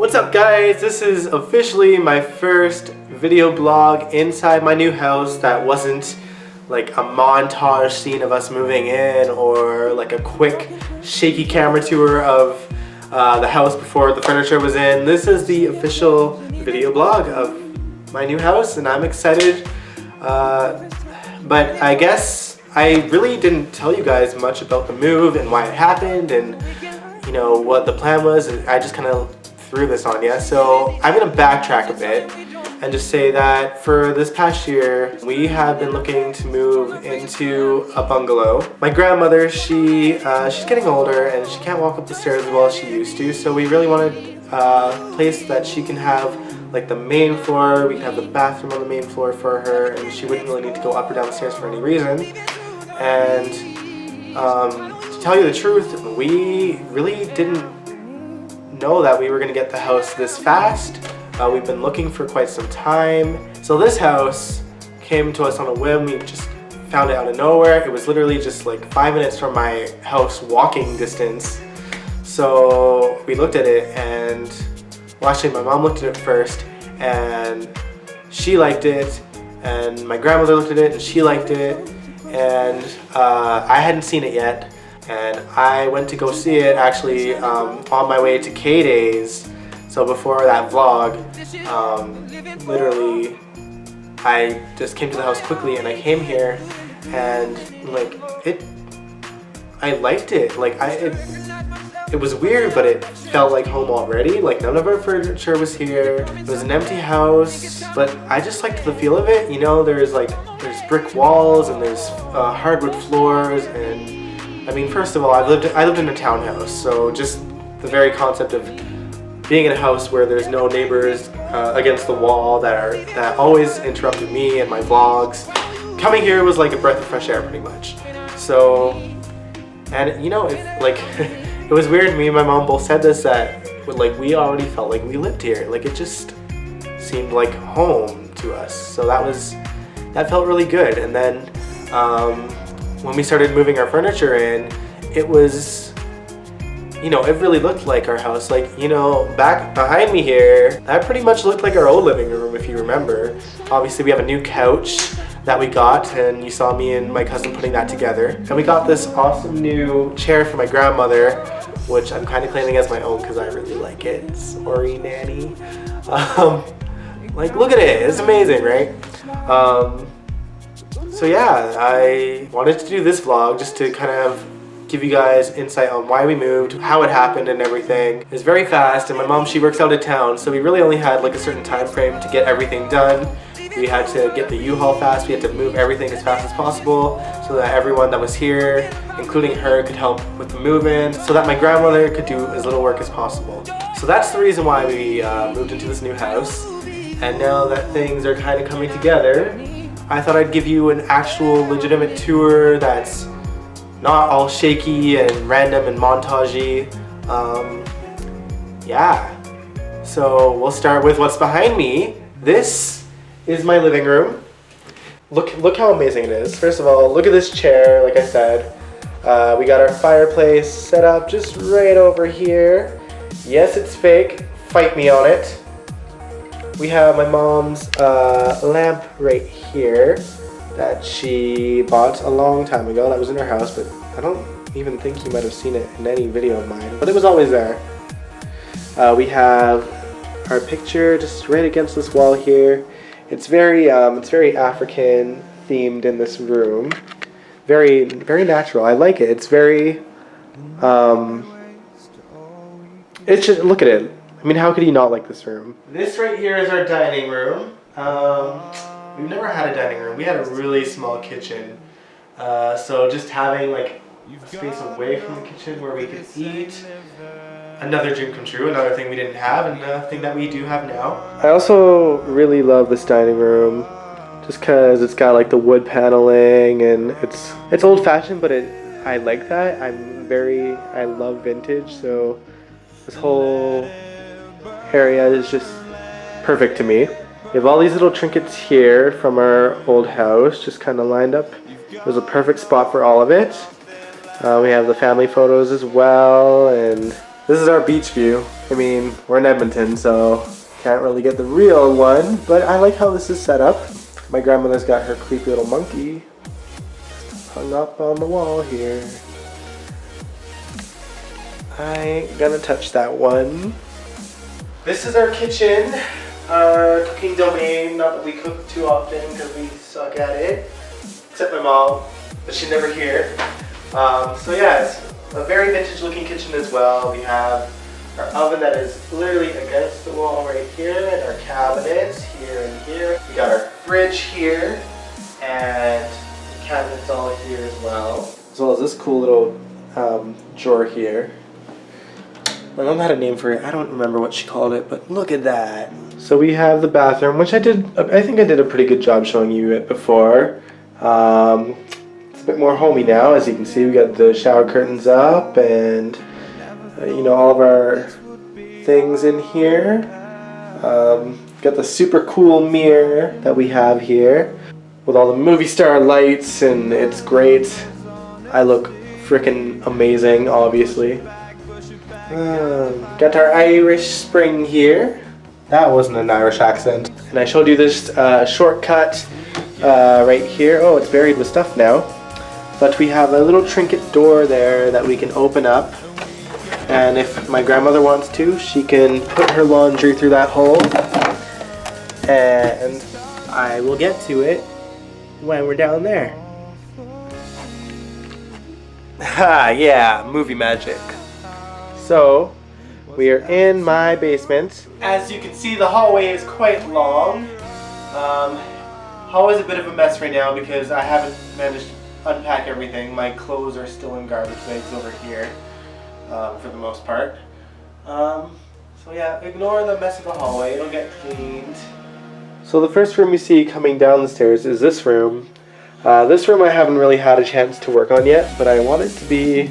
What's up guys? This is officially my first video blog inside my new house that wasn't like a montage scene of us moving in or like a quick shaky camera tour of the house before the furniture was in. This is the official video blog of my new house and I'm excited. But I guess I really didn't tell you guys much about the move and why it happened and you know what the plan was. I just kind of threw this on you. So I'm gonna backtrack a bit and just say that for this past year we have been looking to move into a bungalow. My grandmother, she's getting older and she can't walk up the stairs as well as she used to, so we really wanted a place that she can have like the main floor. We can have the bathroom on the main floor for her and she wouldn't really need to go up or down the stairs for any reason. And to tell you the truth, we really didn't know that we were going to get the house this fast. We've been looking for quite some time. So this house came to us on a whim. We just found it out of nowhere. It was literally just like 5 minutes from my house walking distance. So we looked at it and, well actually my mom looked at it first and she liked it, and my grandmother looked at it and she liked it, and I hadn't seen it yet. And I went to go see it actually on my way to K-Days. So before that vlog, literally I just came to the house quickly and I came here and like I liked it. Like it was weird, but it felt like home already. Like none of our furniture was here. It was an empty house, but I just liked the feel of it. You know, there's brick walls and there's hardwood floors, and I mean, first of all, I lived in a townhouse, so just the very concept of being in a house where there's no neighbors against the wall that always interrupted me and my vlogs. Coming here was like a breath of fresh air, pretty much. So, and you know, it was weird. Me and my mom both said this, that like we already felt like we lived here. Like it just seemed like home to us. So that felt really good. And then when we started moving our furniture in, it was, you know, it really looked like our house. Like, you know, back behind me here, that pretty much looked like our old living room, if you remember. Obviously, we have a new couch that we got, and you saw me and my cousin putting that together. And we got this awesome new chair for my grandmother, which I'm kind of claiming as my own because I really like it. Sorry, Nanny. Like, look at it. It's amazing, right? So yeah, I wanted to do this vlog just to kind of give you guys insight on why we moved, how it happened and everything. It was very fast, and my mom, she works out of town, so we really only had like a certain time frame to get everything done. We had to get the U-Haul fast, we had to move everything as fast as possible so that everyone that was here, including her, could help with the move-in, so that my grandmother could do as little work as possible. So that's the reason why we moved into this new house. And now that things are kind of coming together, I thought I'd give you an actual legitimate tour that's not all shaky and random and montagey. Yeah, so we'll start with what's behind me. This is my living room. Look how amazing it is. First of all, look at this chair, like I said. We got our fireplace set up just right over here. Yes, it's fake, fight me on it. We have my mom's lamp right here that she bought a long time ago. That was in her house, but I don't even think you might have seen it in any video of mine, but it was always there. We have our picture just right against this wall here. It's very African themed in this room. Very, very natural. I like it. It's very, it's just, look at it. I mean, how could you not like this room? This right here is our dining room. We've never had a dining room. We had a really small kitchen. So just having like a space away from the kitchen where we could eat. Another dream come true, another thing we didn't have, and another thing that we do have now. I also really love this dining room just because it's got like the wood paneling, and it's old fashioned, but I like that. I love vintage, so this whole area is just perfect to me. We have all these little trinkets here from our old house just kind of lined up. It was a perfect spot for all of it. We have the family photos as well, and This is our beach view. I mean, we're in Edmonton, so can't really get the real one, but I like how this is set up. My grandmother's got her creepy little monkey hung up on the wall here. I ain't gonna touch that one. This is our kitchen, our cooking domain. Not that we cook too often because we suck at it, except my mom, but she's never here. So yeah, it's a very vintage looking kitchen as well. We have our oven that is literally against the wall right here, and our cabinets here and here. We got our fridge here, and the cabinets all here as well. As well as this cool little drawer here. My mom had a name for it. I don't remember what she called it, but look at that. So we have the bathroom, which I think I did a pretty good job showing you it before. It's a bit more homey now. As you can see, we got the shower curtains up, and you know, all of our things in here. Got the super cool mirror that we have here with all the movie star lights, and it's great. I look freaking amazing, obviously. Got our Irish spring here. That wasn't an Irish accent. And I showed you this shortcut right here. Oh, it's buried with stuff now. But we have a little trinket door there that we can open up. And if my grandmother wants to, she can put her laundry through that hole. And I will get to it when we're down there. Ha, yeah, movie magic. So, we are in my basement. As you can see, the hallway is quite long. Hallway's a bit of a mess right now because I haven't managed to unpack everything. My clothes are still in garbage bags over here, for the most part. So yeah, ignore the mess of the hallway, it'll get cleaned. So the first room you see coming down the stairs is this room. This room I haven't really had a chance to work on yet, but I want it to be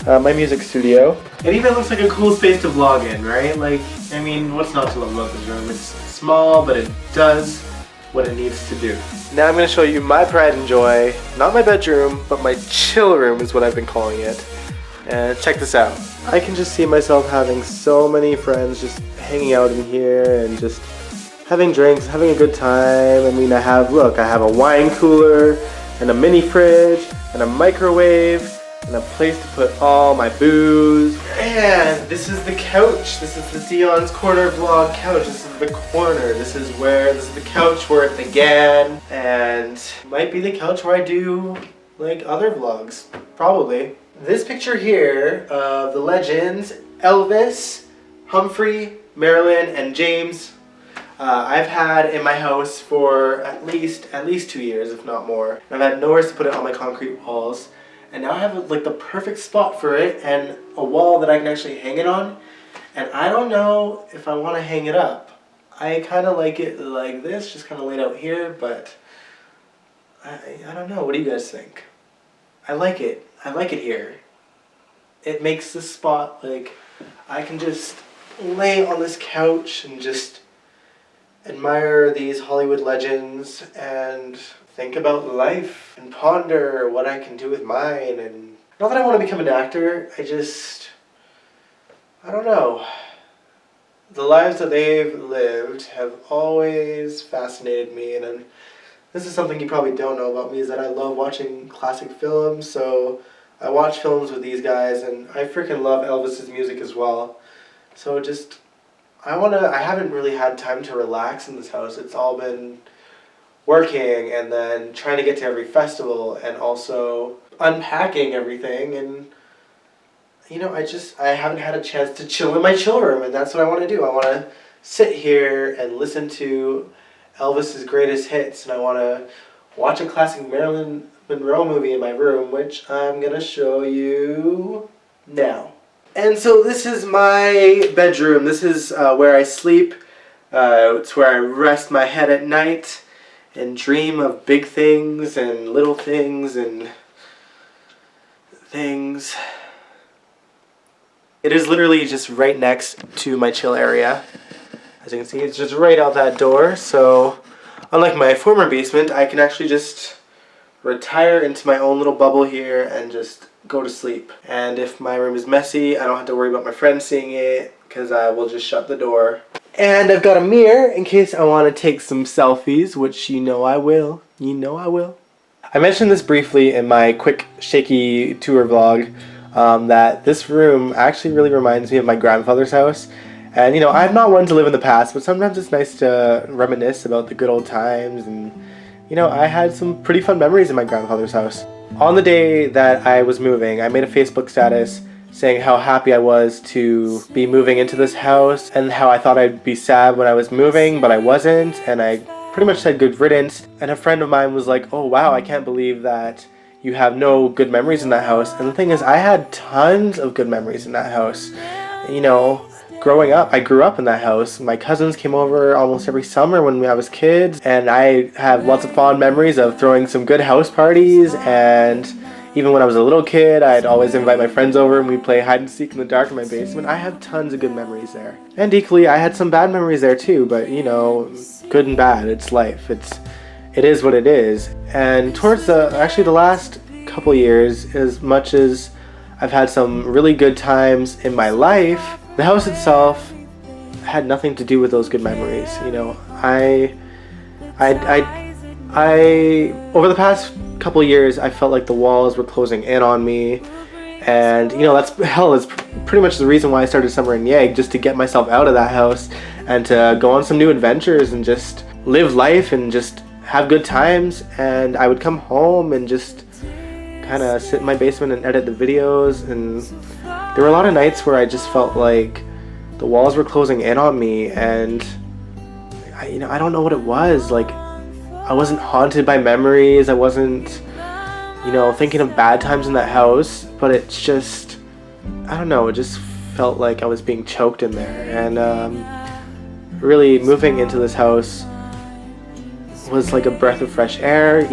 my music studio. It even looks like a cool space to vlog in, right? Like, I mean, what's not to love about this room? It's small, but it does what it needs to do. Now I'm going to show you my pride and joy. Not my bedroom, but my chill room is what I've been calling it. And check this out. I can just see myself having so many friends just hanging out in here and just having drinks, having a good time. I mean, I have a wine cooler and a mini fridge and a microwave and a place to put all my booze. And this is the couch. This is the Dion's Corner vlog couch. This is the corner. This is the couch where it began. And it might be the couch where I do like other vlogs. Probably. This picture here of the legends, Elvis, Humphrey, Marilyn, and James, I've had in my house for at least 2 years, if not more. I've had nowhere to put it on my concrete walls. And now I have like the perfect spot for it and a wall that I can actually hang it on. And I don't know if I want to hang it up. I kind of like it like this, just kind of laid out here, but I don't know. What do you guys think? I like it. I like it here. It makes the spot like I can just lay on this couch and just admire these Hollywood legends and think about life and ponder what I can do with mine. And not that I want to become an actor, I don't know. The lives that they've lived have always fascinated me, and this is something you probably don't know about me, is that I love watching classic films. So I watch films with these guys, and I freaking love Elvis's music as well. So I haven't really had time to relax in this house. It's all been working and then trying to get to every festival and also unpacking everything, and you know, I haven't had a chance to chill in my chill room, and that's what I want to do. I want to sit here and listen to Elvis's greatest hits, and I want to watch a classic Marilyn Monroe movie in my room, which I'm going to show you now. And so this is my bedroom. This is where I sleep. It's where I rest my head at night and dream of big things and little things and things. It is literally just right next to my chill area. As you can see, it's just right out that door. So unlike my former basement, I can actually just retire into my own little bubble here and just go to sleep. And if my room is messy, I don't have to worry about my friends seeing it because I will just shut the door. And I've got a mirror in case I want to take some selfies, which you know I will. You know I will. I mentioned this briefly in my quick shaky tour vlog, that this room actually really reminds me of my grandfather's house. And you know, I'm not one to live in the past, but sometimes it's nice to reminisce about the good old times. And you know, I had some pretty fun memories in my grandfather's house. On the day that I was moving, I made a Facebook status saying how happy I was to be moving into this house and how I thought I'd be sad when I was moving, but I wasn't, and I pretty much said good riddance. And a friend of mine was like, oh wow, I can't believe that you have no good memories in that house. And the thing is, I had tons of good memories in that house. You know, growing up, I grew up in that house. My cousins came over almost every summer when I was kids, and I have lots of fond memories of throwing some good house parties. And even when I was a little kid, I'd always invite my friends over and we'd play hide and seek in the dark in my basement. I have tons of good memories there. And equally, I had some bad memories there too, but you know, good and bad, it's life. It is what it is. And towards the last couple years, as much as I've had some really good times in my life, the house itself had nothing to do with those good memories. You know, I over the past couple years, I felt like the walls were closing in on me, and you know, that's pretty much the reason why I started Summer in Yeg, just to get myself out of that house and to go on some new adventures and just live life and just have good times. And I would come home and just kind of sit in my basement and edit the videos, and there were a lot of nights where I just felt like the walls were closing in on me, and I don't know what it was. Like, I wasn't haunted by memories, I wasn't, you know, thinking of bad times in that house, but it's just, I don't know, it just felt like I was being choked in there. And really moving into this house was like a breath of fresh air.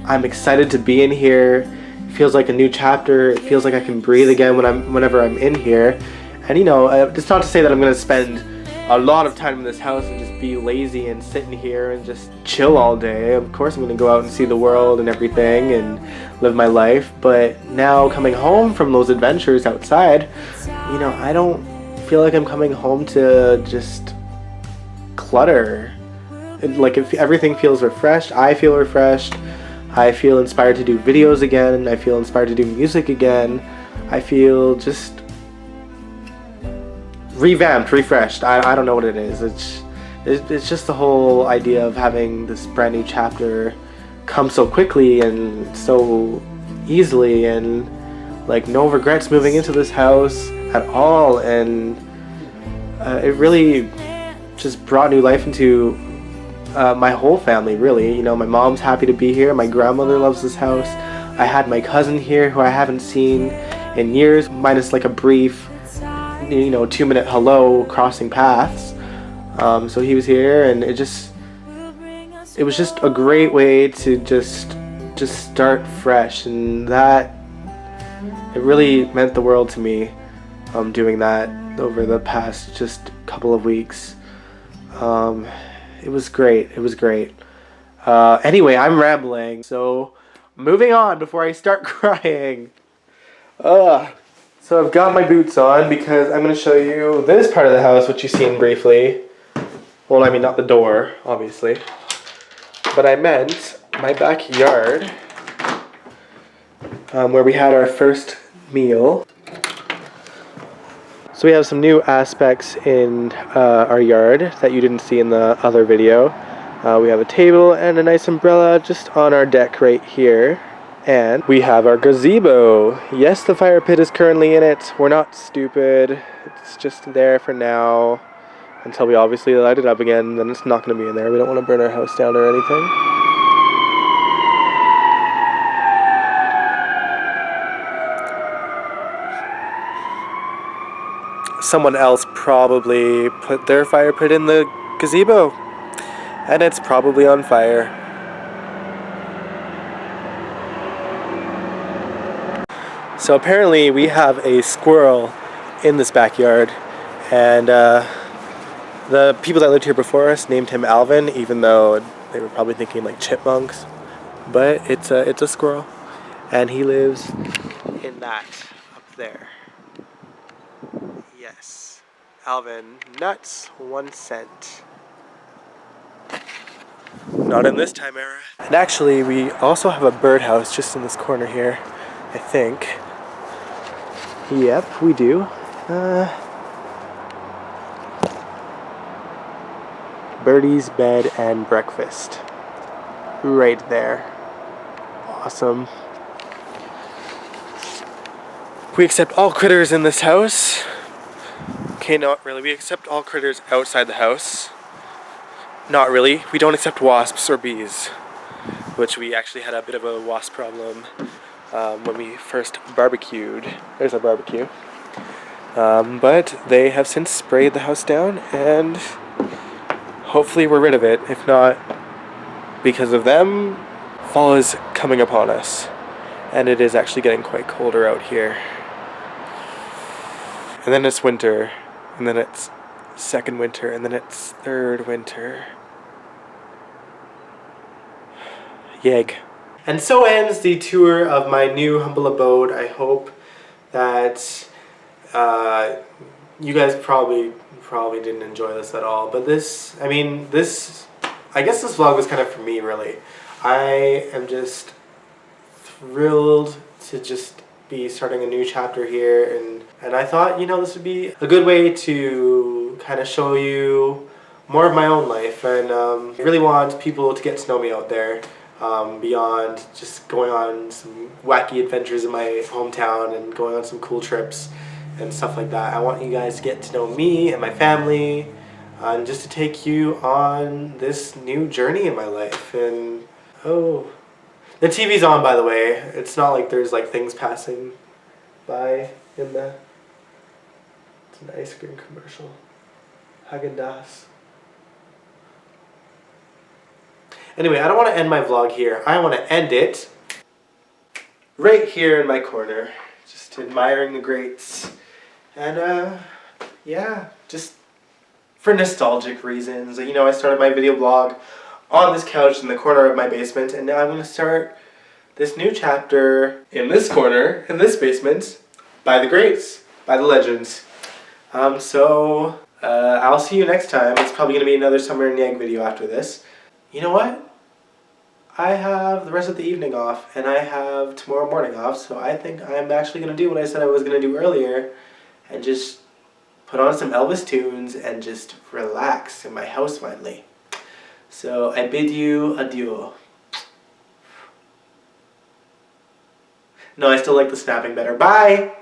I'm excited to be in here. It feels like a new chapter. It feels like I can breathe again whenever I'm in here. And you know, it's not to say that I'm gonna spend a lot of time in this house and just be lazy and sit in here and just chill all day. Of course I'm gonna go out and see the world and everything and live my life, but now coming home from those adventures outside, you know, I don't feel like I'm coming home to just clutter. If everything feels refreshed, I feel refreshed. I feel inspired to do videos again. I feel inspired to do music again. I feel just revamped, refreshed. I don't know what it is. It's just the whole idea of having this brand new chapter come so quickly and so easily, and like no regrets moving into this house at all. And it really just brought new life into my whole family, really. You know, my mom's happy to be here. My grandmother loves this house. I had my cousin here who I haven't seen in years, minus like a brief 2-minute hello crossing paths. So he was here, and it was just a great way to just start fresh, and that it really meant the world to me, doing that over the past just couple of weeks. It was great. Anyway, I'm rambling, so moving on before I start crying. So I've got my boots on because I'm going to show you this part of the house, which you've seen briefly. Well, I mean, not the door, obviously. But I meant my backyard, where we had our first meal. So we have some new aspects in our yard that you didn't see in the other video. We have a table and a nice umbrella just on our deck right here. And we have our gazebo. Yes, the fire pit is currently in it. We're not stupid. It's just there for now until we obviously light it up again. Then it's not going to be in there. We don't want to burn our house down or anything. Someone else probably put their fire pit in the gazebo, and it's probably on fire. So apparently we have a squirrel in this backyard, and the people that lived here before us named him Alvin, even though they were probably thinking like chipmunks, but it's a squirrel. And he lives in that up there. Yes. Alvin, nuts, 1 cent. Not in this time era. And actually, we also have a birdhouse just in this corner here, I think. Yep, we do. Birdie's bed and breakfast. Right there. Awesome. We accept all critters in this house. Okay, not really. We accept all critters outside the house. Not really. We don't accept wasps or bees, which we actually had a bit of a wasp problem when we first barbecued. There's our barbecue. But they have since sprayed the house down, and hopefully we're rid of it. If not, because of them, fall is coming upon us. And it is actually getting quite colder out here. And then it's winter. And then it's second winter. And then it's third winter. Yeg. And so ends the tour of my new humble abode. I hope that you guys probably didn't enjoy this at all. But this, I guess this vlog was kind of for me, really. I am just thrilled to just be starting a new chapter here, and I thought, this would be a good way to kind of show you more of my own life, and I really want people to get to know me out there, beyond just going on some wacky adventures in my hometown and going on some cool trips and stuff like that. I want you guys to get to know me and my family, and just to take you on this new journey in my life. And the TV's on, by the way. It's not like there's like things passing by in the... It's an ice cream commercial. Haagen-Dazs. Anyway, I don't want to end my vlog here. I want to end it right here in my corner. Just admiring the greats. And yeah, just for nostalgic reasons. I started my video blog on this couch in the corner of my basement, and now I'm going to start this new chapter in this corner, in this basement, by the greats, by the legends. I'll see you next time. It's probably going to be another Summer and Yeg video after this. You know what? I have the rest of the evening off, and I have tomorrow morning off, so I think I'm actually going to do what I said I was going to do earlier, and just put on some Elvis tunes and just relax in my house finally. So I bid you adieu. No, I still like the snapping better. Bye!